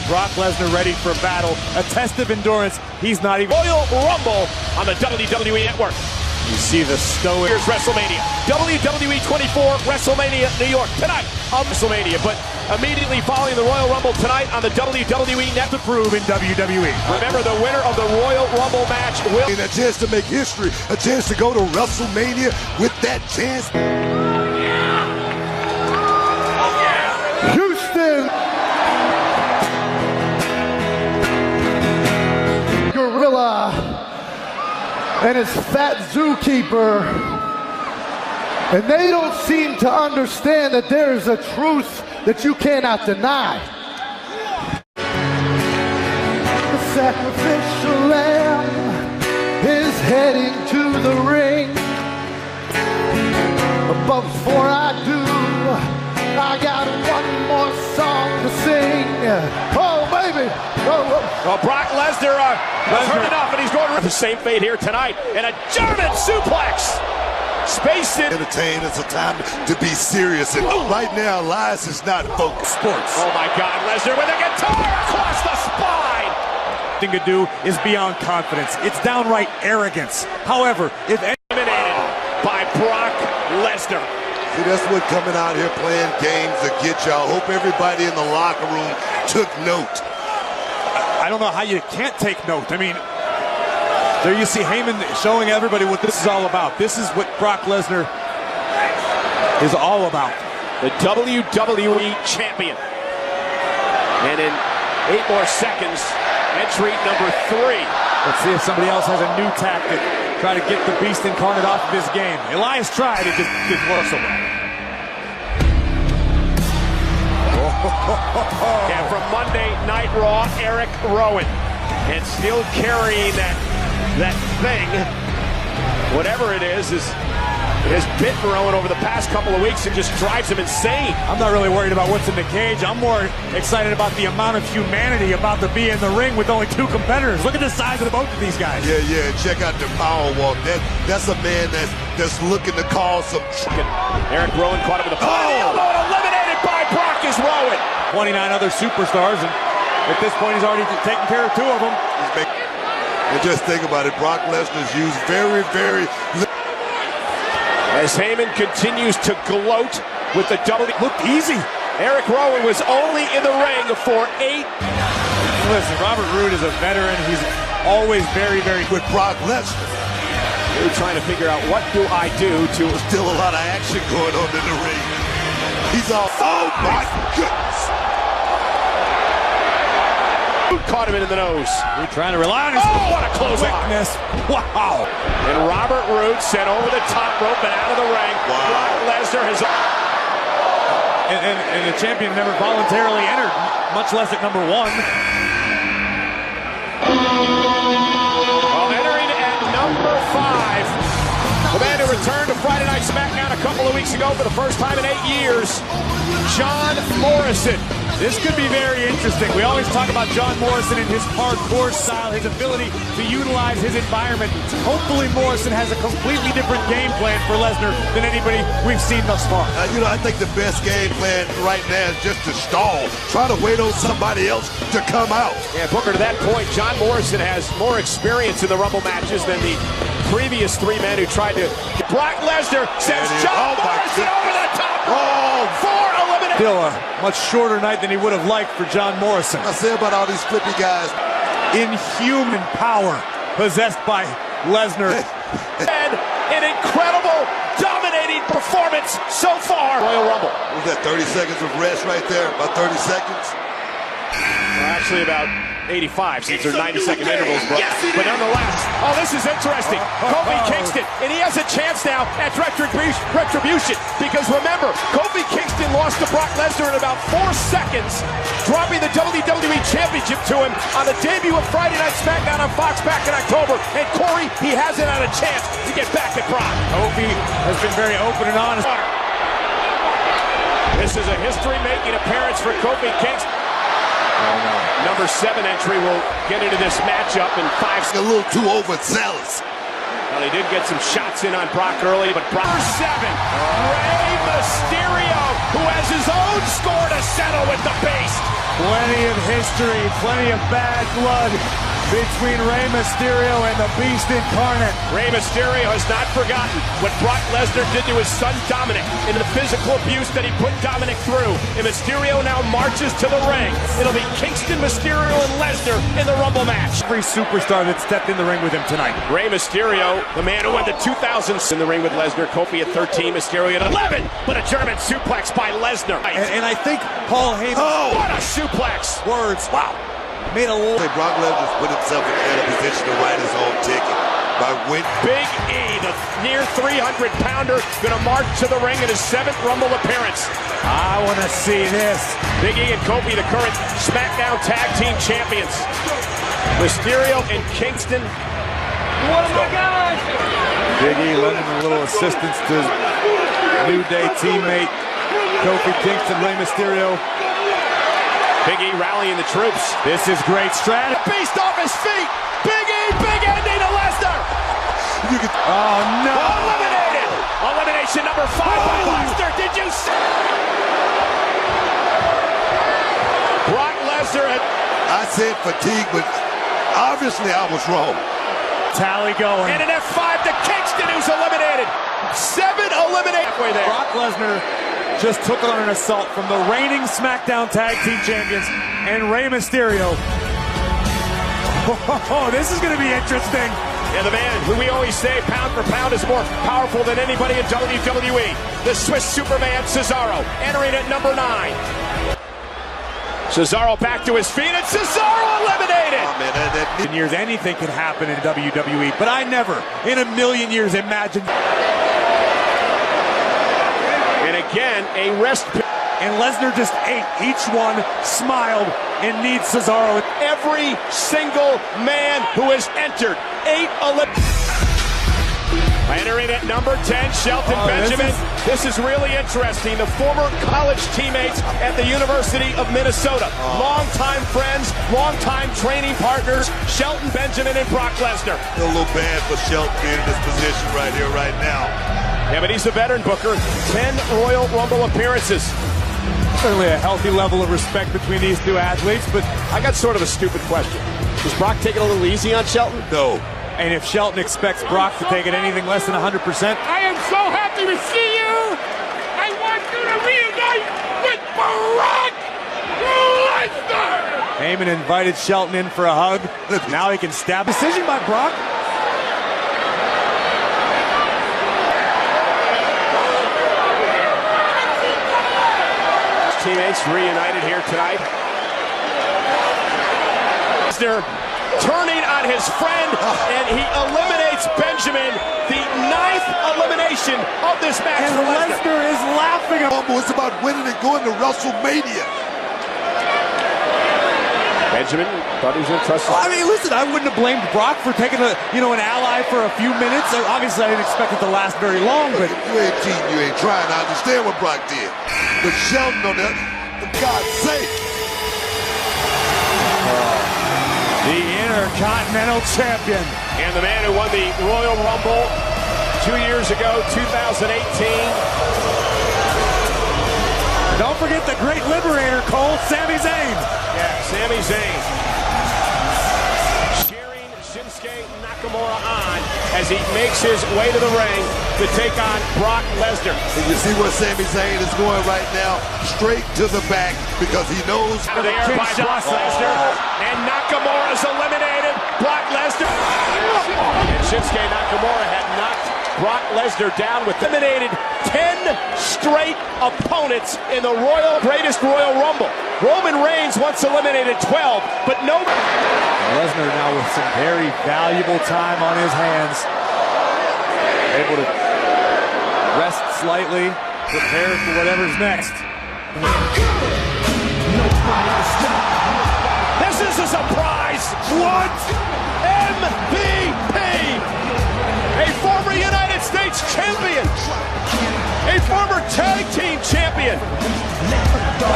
Brock Lesnar ready for battle. A test of endurance. He's not even. Royal Rumble on the WWE Network. You see the stoic. Here's WrestleMania. WWE 24, WrestleMania, New York. Tonight on WrestleMania. But immediately following the Royal Rumble tonight on the WWE Network. To prove in WWE. Remember, the winner of the Royal Rumble match will. A chance to make history. A chance to go to WrestleMania with that chance. Houston! Gorilla and his fat zookeeper, and they don't seem to understand that there is a truth that you cannot deny. The sacrificial lamb is heading to the ring, but before I do, I got one more song to sing. Oh, baby! Well, Brock Lesnar has heard enough, and he's going to the same fate here tonight. And a German suplex. Spaced it. Entertain, it's a time to be serious. And right now, Elias is not focused. Sports. Oh, my God. Lesnar with a guitar across the spine. Thing to do is beyond confidence. It's downright arrogance. However, if eliminated by Brock Lesnar. See, that's what coming out here playing games to get y'all. Hope everybody in the locker room took note. I don't know how you can't take note. I mean, there you see Heyman showing everybody what this is all about. This is what Brock Lesnar is all about. The WWE Champion. And in 8 more seconds, entry number 3. Let's see if somebody else has a new tactic. Try to get the beast incarnate off of his game. Elias tried, it just didn't work so well. And from Monday Night Raw, Eric Rowan. And still carrying that thing, whatever it is has bitten Rowan over the past couple of weeks and just drives him insane. I'm not really worried about what's in the cage. I'm more excited about the amount of humanity about to be in the ring with only 2 competitors. Look at the size of both of these guys. Yeah. Check out the power walk. That's a man that's looking to cause some. Eric Rowan caught him with a elbow and eliminated by Brock is Rowan. 29 other superstars, and at this point he's already taken care of 2 of them. And just think about it, Brock Lesnar's used very. As Heyman continues to gloat with the Looked easy. Eric Rowan was only in the ring for 8. Listen, Robert Roode is a veteran. He's always very with Brock Lesnar. They're trying to figure out what do I do to. Still a lot of action going on in the ring. He's all, oh my goodness. Caught him in the nose. We're trying to rely on his what a close quickness. Wow. And Robert Roode sent over the top rope and out of the ring. Wow. Brock Lesnar has. And the champion never voluntarily entered, much less at number 1. Well, entering at number 5. The man who returned to Friday Night SmackDown a couple of weeks ago for the first time in 8 years, John Morrison. This could be very interesting. We always talk about John Morrison and his hardcore style, his ability to utilize his environment. Hopefully Morrison has a completely different game plan for Lesnar than anybody we've seen thus far. I think the best game plan right now is just to stall. Try to wait on somebody else to come out. Yeah, Booker, to that point, John Morrison has more experience in the Rumble matches than the previous 3 men who tried to. Brock Lesnar sends John Morrison over the top. For elimination. Still a much shorter night than he would have liked for John Morrison. I say about all these flippy guys. Inhuman power possessed by Lesnar. And an incredible, dominating performance so far. Royal Rumble. Was that 30 seconds of rest right there? About 30 seconds? Well, actually about 85 since they're 90-second intervals, but nonetheless, this is interesting. Kofi Kingston, and he has a chance now at retribution, because remember, Kofi Kingston lost to Brock Lesnar in about 4 seconds, dropping the WWE Championship to him on the debut of Friday Night SmackDown on Fox back in October, and Corey, he hasn't had a chance to get back at Brock. Kofi has been very open and honest. This is a history-making appearance for Kofi Kingston. Number 7 entry will get into this matchup in 5. A little too overzealous. Well, he did get some shots in on Brock early, but Brock. Number 7, Rey Mysterio, who has his own score to settle with the Beast. Plenty of history, plenty of bad blood between Rey Mysterio and the Beast incarnate. Rey Mysterio has not forgotten what Brock Lesnar did to his son Dominic and the physical abuse that he put Dominic through. And Mysterio now marches to the ring. It'll be Kingston, Mysterio, and Lesnar in the Rumble match. Every superstar that stepped in the ring with him tonight. Rey Mysterio, the man who won the 2000s in the ring with Lesnar. Kofi at 13, Mysterio at 11. But a German suplex by Lesnar. And I think Paul Heyman... Oh, what a suplex. Words. Wow. Made a little... Brock Lesnar's put himself in a position to write his own ticket by winning. Big E, the near 300-pounder, gonna march to the ring in his 7th Rumble appearance. I want to see this. Big E and Kofi, the current SmackDown Tag Team Champions. Mysterio and Kingston. What am I got? Big E lending a little assistance to his New Day teammate Kofi Kingston, Rey Mysterio. Big E rallying the troops. This is great strategy. Beast off his feet. Big E, big ending to Lesnar. Oh, no. Eliminated. Elimination number 5 by Lesnar. Did you see? Brock Lesnar had... I said fatigue, but obviously I was wrong. Tally going. And an F5 to Kingston, who's eliminated. 7 eliminated. Halfway there. Brock Lesnar just took on an assault from the reigning SmackDown Tag Team Champions and Rey Mysterio. Oh, this is going to be interesting. And the man who we always say pound for pound is more powerful than anybody in WWE. The Swiss Superman Cesaro entering at number 9. Cesaro back to his feet and Cesaro eliminated. Oh, man, In years, anything can happen in WWE, but I never in a million years imagined. And again, a rest. And Lesnar just ate each one, smiled, and needs Cesaro. Every single man who has entered 8 Entering at number 10, Shelton Benjamin. This is really interesting. The former college teammates at the University of Minnesota. Longtime friends, longtime training partners, Shelton Benjamin and Brock Lesnar. A little bad for Shelton being in this position right here, right now. Yeah, but he's a veteran, Booker. 10 Royal Rumble appearances. Certainly a healthy level of respect between these two athletes, but I got sort of a stupid question. Is Brock taking a little easy on Shelton? No. and if Shelton expects Brock to take it anything less than 100%. I am so happy to see you. I want you to reunite with Brock Lesnar. Heyman invited Shelton in for a hug. Now he can stab. Decision by Brock. Teammates reunited here tonight. Lesnar turning on his friend, and he eliminates Benjamin, the 9th elimination of this match. And Lesnar is laughing. It's about winning and going to WrestleMania. Benjamin thought he was interested. I mean, listen, I wouldn't have blamed Brock for taking an ally for a few minutes. Obviously, I didn't expect it to last very long, but You ain't cheating, you ain't trying. I understand what Brock did. But Shelton on that, for God's sake. The Intercontinental Champion. And the man who won the Royal Rumble 2 years ago, 2018. Don't forget the great liberator, Cole, Sami Zayn. Yeah, Sami Zayn. Cheering Shinsuke Nakamura on as he makes his way to the ring to take on Brock Lesnar. And you see where Sami Zayn is going right now? Straight to the back because he knows. Out of the air by Brock Lesnar. And Nakamura's eliminated. Brock Lesnar. And Shinsuke Nakamura had knocked Brock Lesnar down with eliminated 10 straight opponents in the greatest Royal Rumble. Roman Reigns once eliminated 12, but no. Lesnar now with some very valuable time on his hands. Able to rest slightly, prepare for whatever's next. This is a surprise. What? MVP. A former United States States champion, a former tag team champion.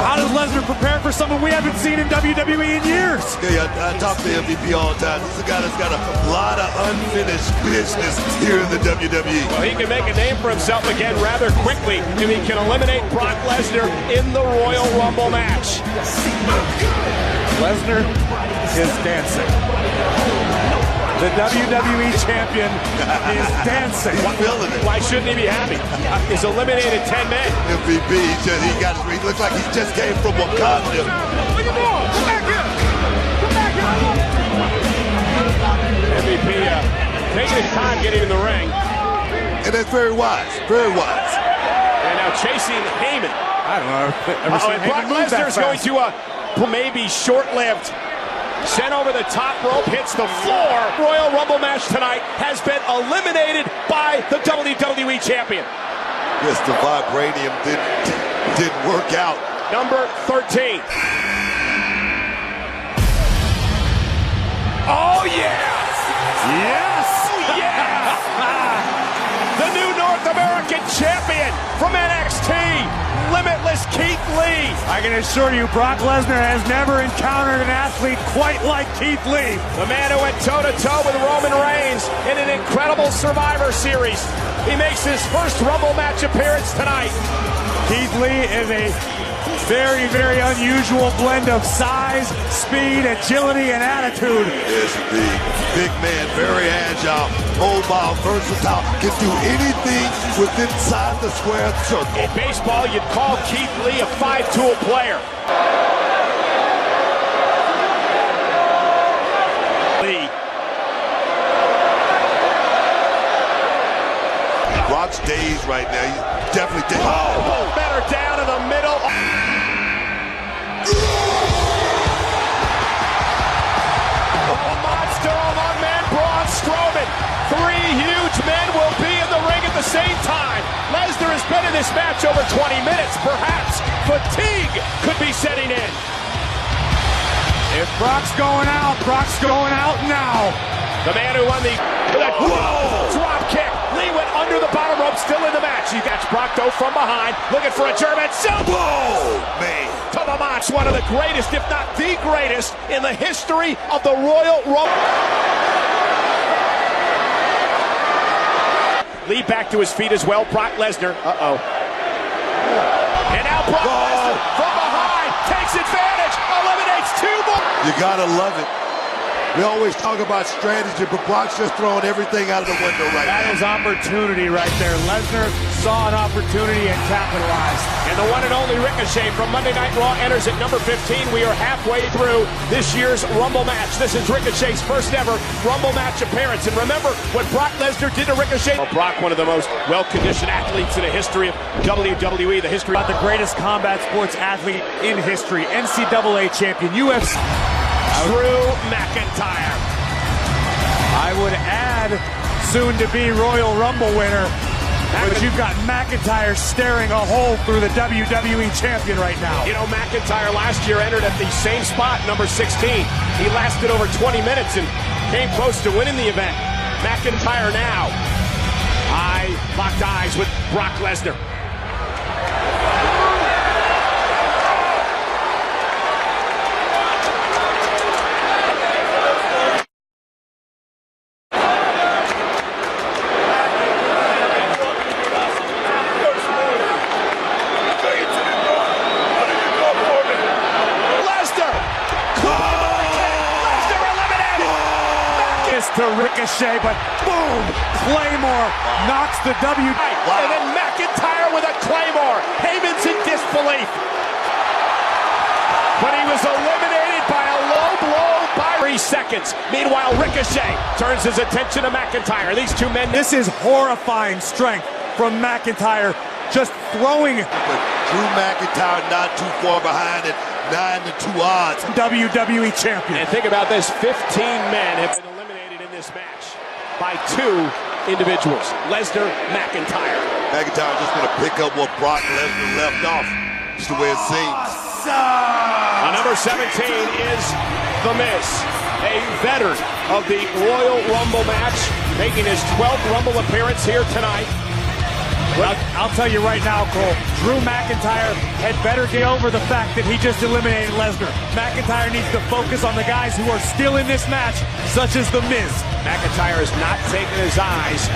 How does Lesnar prepare for someone we haven't seen in WWE in years? Yeah, I talk to MVP all the time. This is a guy that's got a lot of unfinished business here in the WWE. Well, he can make a name for himself again rather quickly if he can eliminate Brock Lesnar in the Royal Rumble match. Lesnar is dancing. The WWE champion is dancing. Why shouldn't he be happy? He's eliminated 10 men. MVP, he looks like he just came from Wakanda. Look at him. Come back here. Come back here. MVP taking his time getting in the ring. And that's very wise, very wise. And now chasing Heyman. I don't know. And Brock Lesnar is going to maybe short-lived. Sent over the top rope, hits the floor. Royal Rumble match tonight has been eliminated by the WWE champion. Yes, the vibranium didn't work out. Number 13. Oh, yeah! Yes! Oh, yeah! The new North American champion from NXT, Limitless Keith Lee. I can assure you, Brock Lesnar has never encountered an athlete quite like Keith Lee. The man who went toe-to-toe with Roman Reigns in an incredible Survivor Series. He makes his first Rumble match appearance tonight. Keith Lee is a very, very unusual blend of size, speed, agility, and attitude. Yes, indeed. Big man, very agile, mobile, versatile, can do anything within inside the square circle. In baseball, you'd call Keith Lee a five-tool player. Lee. Brock's dazed right now. He's definitely dazed. Oh, better down in the middle. Monster among men, Braun Strowman. Three huge men will be in the ring at the same time. Lesnar has been in this match over 20 minutes. Perhaps fatigue could be setting in. If Brock's going out now. The man who won the drop kick. Lee went under the bottom rope, still in the match. He got Brock though from behind, looking for a German super. Whoa, man. To the match, one of the greatest, if not the greatest, in the history of the Royal Rumble. Lee back to his feet as well. Brock Lesnar. Uh-oh. And now Brock Lesnar from behind takes advantage, eliminates two more. You gotta love it. We always talk about strategy, but Brock's just throwing everything out of the window right now. That is opportunity right there. Lesnar saw an opportunity and capitalized. And the one and only Ricochet from Monday Night Raw enters at number 15. We are halfway through this year's Rumble match. This is Ricochet's first ever Rumble match appearance. And remember what Brock Lesnar did to Ricochet. Well, Brock, one of the most well-conditioned athletes in the history of WWE, the history about the greatest combat sports athlete in history, NCAA champion, UFC. Drew McIntyre. I would add soon-to-be Royal Rumble winner. But you've got McIntyre staring a hole through the WWE champion right now. You know, McIntyre last year entered at the same spot, number 16. He lasted over 20 minutes and came close to winning the event. McIntyre now. Locked eyes with Brock Lesnar. To Ricochet, but boom! Claymore knocks the W. And then McIntyre with a Claymore. Heyman's in disbelief. But he was eliminated by a low blow by 3 seconds. Meanwhile, Ricochet turns his attention to McIntyre. These two men. This is horrifying strength from McIntyre, just throwing. But Drew McIntyre not too far behind it. 9-2 odds. WWE champion. And think about this: 15 men have been eliminated in this match by 2 individuals. Lesnar, McIntyre. McIntyre just going to pick up what Brock Lesnar left off. Just the way it seems. On number 17 is The Miz, a veteran of the Royal Rumble match, making his 12th Rumble appearance here tonight. I'll tell you right now, Cole, Drew McIntyre had better get over the fact that he just eliminated Lesnar. McIntyre needs to focus on the guys who are still in this match, such as The Miz. McIntyre has not taken his eyes.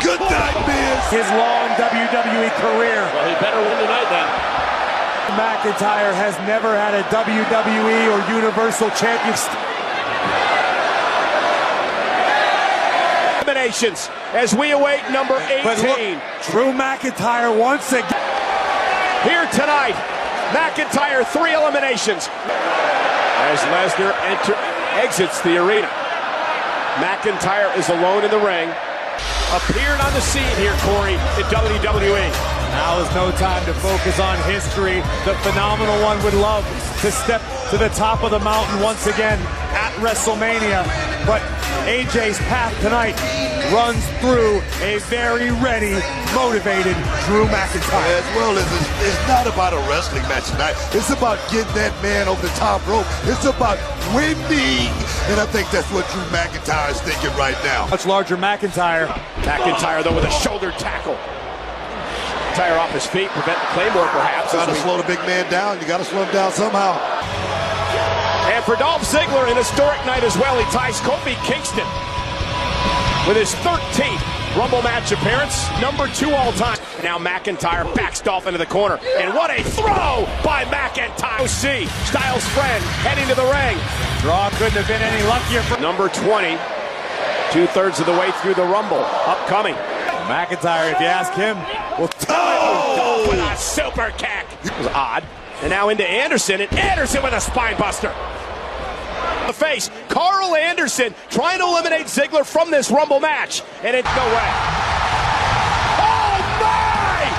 Good night, Miz. His long WWE career. Well, he better win tonight then. McIntyre has never had a WWE or Universal Championship. Eliminations as we await number 18. But look, Drew McIntyre once again. Here tonight, McIntyre 3 eliminations. As Lesnar exits the arena. McIntyre is alone in the ring. Appeared on the scene here, Corey, in WWE. Now is no time to focus on history. The phenomenal one would love to step to the top of the mountain once again at WrestleMania. But AJ's path tonight runs through a very ready, motivated Drew McIntyre. As well as it's not about a wrestling match tonight. It's about getting that man over the top rope. It's about winning. And I think that's what Drew McIntyre is thinking right now. Much larger McIntyre. McIntyre, though, with a shoulder tackle. McIntyre off his feet, prevent the Claymore, perhaps. Got to slow the big man down. You got to slow him down somehow. And for Dolph Ziggler, an historic night as well. He ties Kofi Kingston with his 13th Rumble match appearance, number 2 all time. Now McIntyre backs Dolph into the corner. And what a throw by McIntyre. OC, Styles' friend, heading to the ring. Draw couldn't have been any luckier for Number 20, 2/3 of the way through the Rumble, upcoming. McIntyre, if you ask him, will Dolph with a super kick. It was odd. And now into Anderson, and Anderson with a spine buster. The face, Carl Anderson trying to eliminate Ziggler from this Rumble match. And it's no way. Oh my!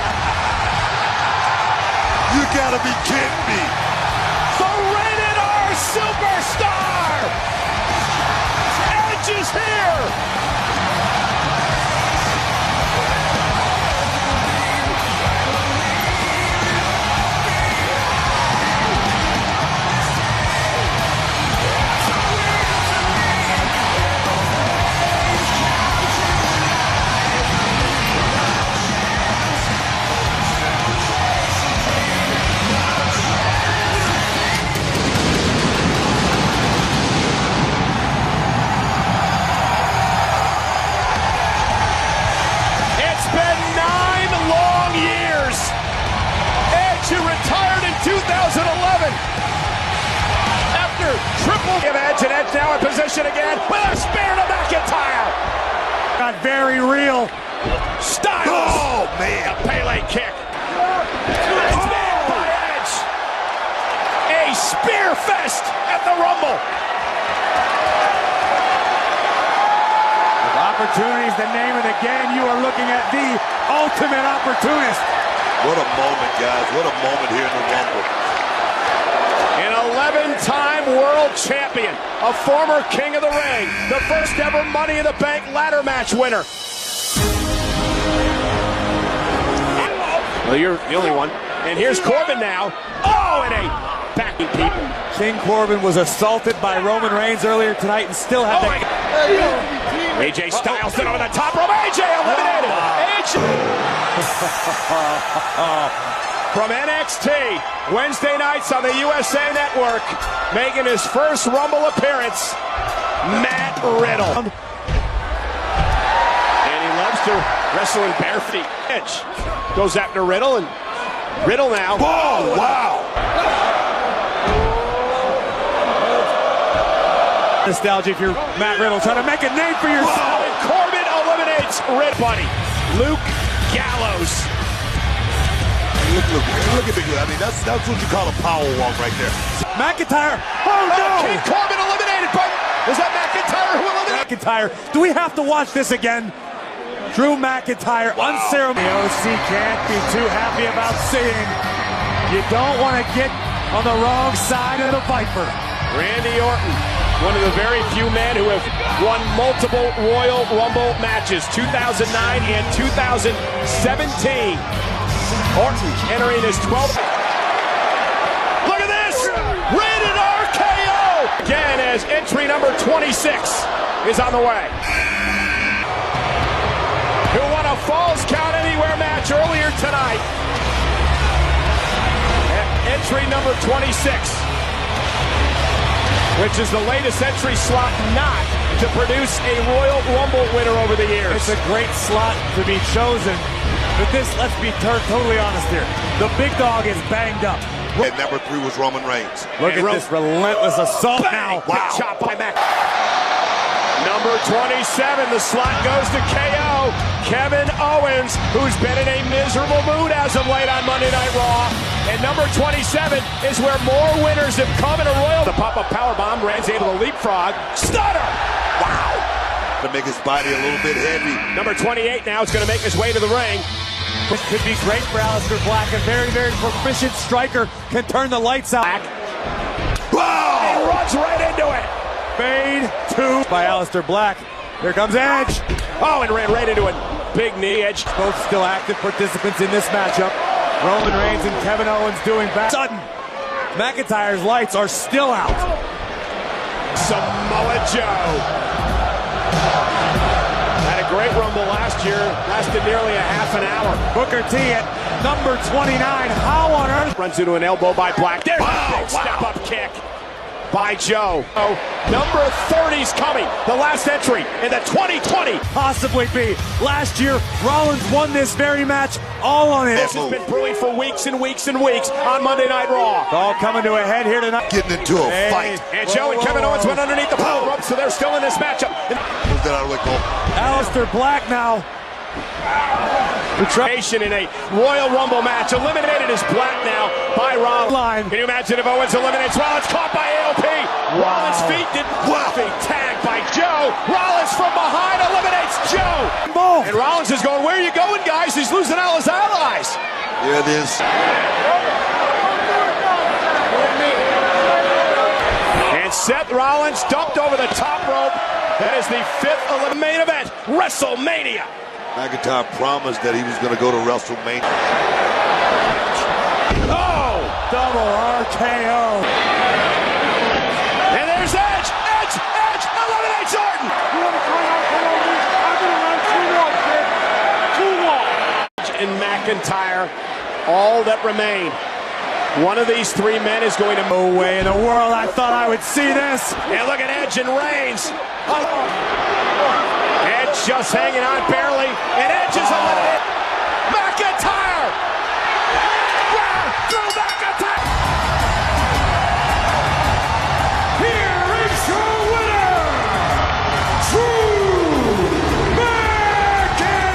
You gotta be kidding me. The Rated R Superstar! Edge is here! Who retired in 2011 after triple give Edge, and Edge now in position again with a spear to McIntyre. got very real. Styles. Oh man, a Pele kick. It's nailed by Edge. A spear fest at the Rumble. With opportunities, the name of the game, you are looking at the ultimate opportunist. what a moment, guys. What a moment here in the Rumble. An 11-time world champion, a former king of the ring, the first ever Money in the Bank ladder match winner. Well, you're the only one. And here's Corbin now. Oh, and a backing people. King Corbin was assaulted by Roman Reigns earlier tonight and still had AJ Styles stood over the top rope. AJ eliminated. From NXT, Wednesday nights on the USA Network, making his first Rumble appearance, Matt Riddle. And he loves to wrestle in bare feet. Edge goes after Riddle, and Riddle now. Oh, wow. nostalgia if you're Matt Riddle trying to make a name for yourself. Oh, and Corbin eliminates Red Buddy. Luke Gallows. Look at Big Lou. I mean, that's what you call a power walk right there. McIntyre. Oh, no. King Corbin eliminated, but was that McIntyre who eliminated? McIntyre. Do we have to watch this again? Drew McIntyre, unceremonious. The OC can't be too happy about seeing. You don't want to get on the wrong side of the Viper. Randy Orton, one of the very few men who have won multiple Royal Rumble matches, 2009 and 2017. Orton entering his 12th. Look at this! Rated RKO! Again, as entry number 26 is on the way. Who won a Falls Count Anywhere match earlier tonight. At entry number 26, which is the latest entry slot not to produce a Royal Rumble winner over the years. It's a great slot to be chosen. But this, let's be totally honest here. The big dog is banged up. And number 3 was Roman Reigns. Look at this relentless assault now. Wow. Chop by Mac. Number 27, the slot goes to KO. Kevin Owens, who's been in a miserable mood as of late on Monday Night Raw. And number 27 is where more winners have come in a Royal. The pop-up powerbomb, Reigns able to leapfrog. Stunner! Wow! To make his body a little bit heavy. Number 28 now is going to make his way to the ring. This could be great for Aleister Black. A very, very proficient striker can turn the lights out. Wow! And runs right into it. Fade 2 by Aleister Black. Here comes Edge. Oh, and ran right into it. Big knee. Edge. Both still active participants in this matchup. Roman Reigns and Kevin Owens doing back. Sudden. McIntyre's lights are still out. Samoa Joe. Had a great Rumble last year. Lasted nearly a half an hour. Booker T at number 29. How on earth? Runs into an elbow by Black. There's a big step-up kick by Joe. Oh, number 30's coming. The last entry in the 2020. Possibly be. Last year, Rollins won this very match all on it. This has been brewing for weeks and weeks and weeks on Monday Night Raw. It's all coming to a head here tonight. Getting into a fight. And Joe and Kevin Owens went underneath the power rope, so they're still in this matchup. Move that out of the way, Cole. Aleister Black now. Betrayation in a Royal Rumble match. Eliminated is Black now by Rollins. Can you imagine if Owens eliminates Rollins? Caught by AOP. Wow. Rollins' feet did nothing. Tagged by Joe. Rollins from behind eliminates Joe. Boom. And Rollins is going, where are you going, guys? He's losing all his allies. There it is. And Seth Rollins dumped over the top rope. That is the 5th main event, WrestleMania. McIntyre promised that he was going to go to WrestleMania. Oh! Double RKO. And there's Edge! Edge eliminates Orton! You want to try out for all this? I'm going to run too long, kid. Too long. And McIntyre, all that remain. One of these 3 men is going to No way in the world I thought I would see this. And look at Edge and Reigns. Edge just hanging on barely. And Edge is eliminated. McIntyre! Through McIntyre! Here is your winner, Drew McIntyre!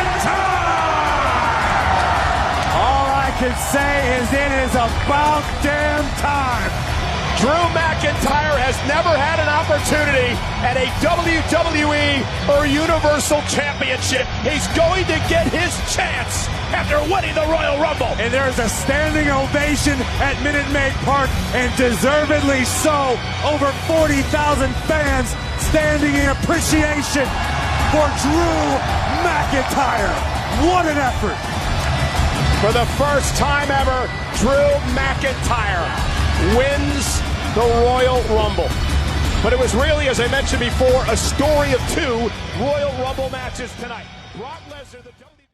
All I can say is it is about damn time. Drew McIntyre has never had an opportunity at a WWE or Universal Championship. He's going to get his chance after winning the Royal Rumble. And there's a standing ovation at Minute Maid Park, and deservedly so. Over 40,000 fans standing in appreciation for Drew McIntyre. What an effort. For the first time ever, Drew McIntyre wins the Royal Rumble. But it was really, as I mentioned before, a story of 2 Royal Rumble matches tonight. Brock Lesnar, the WWE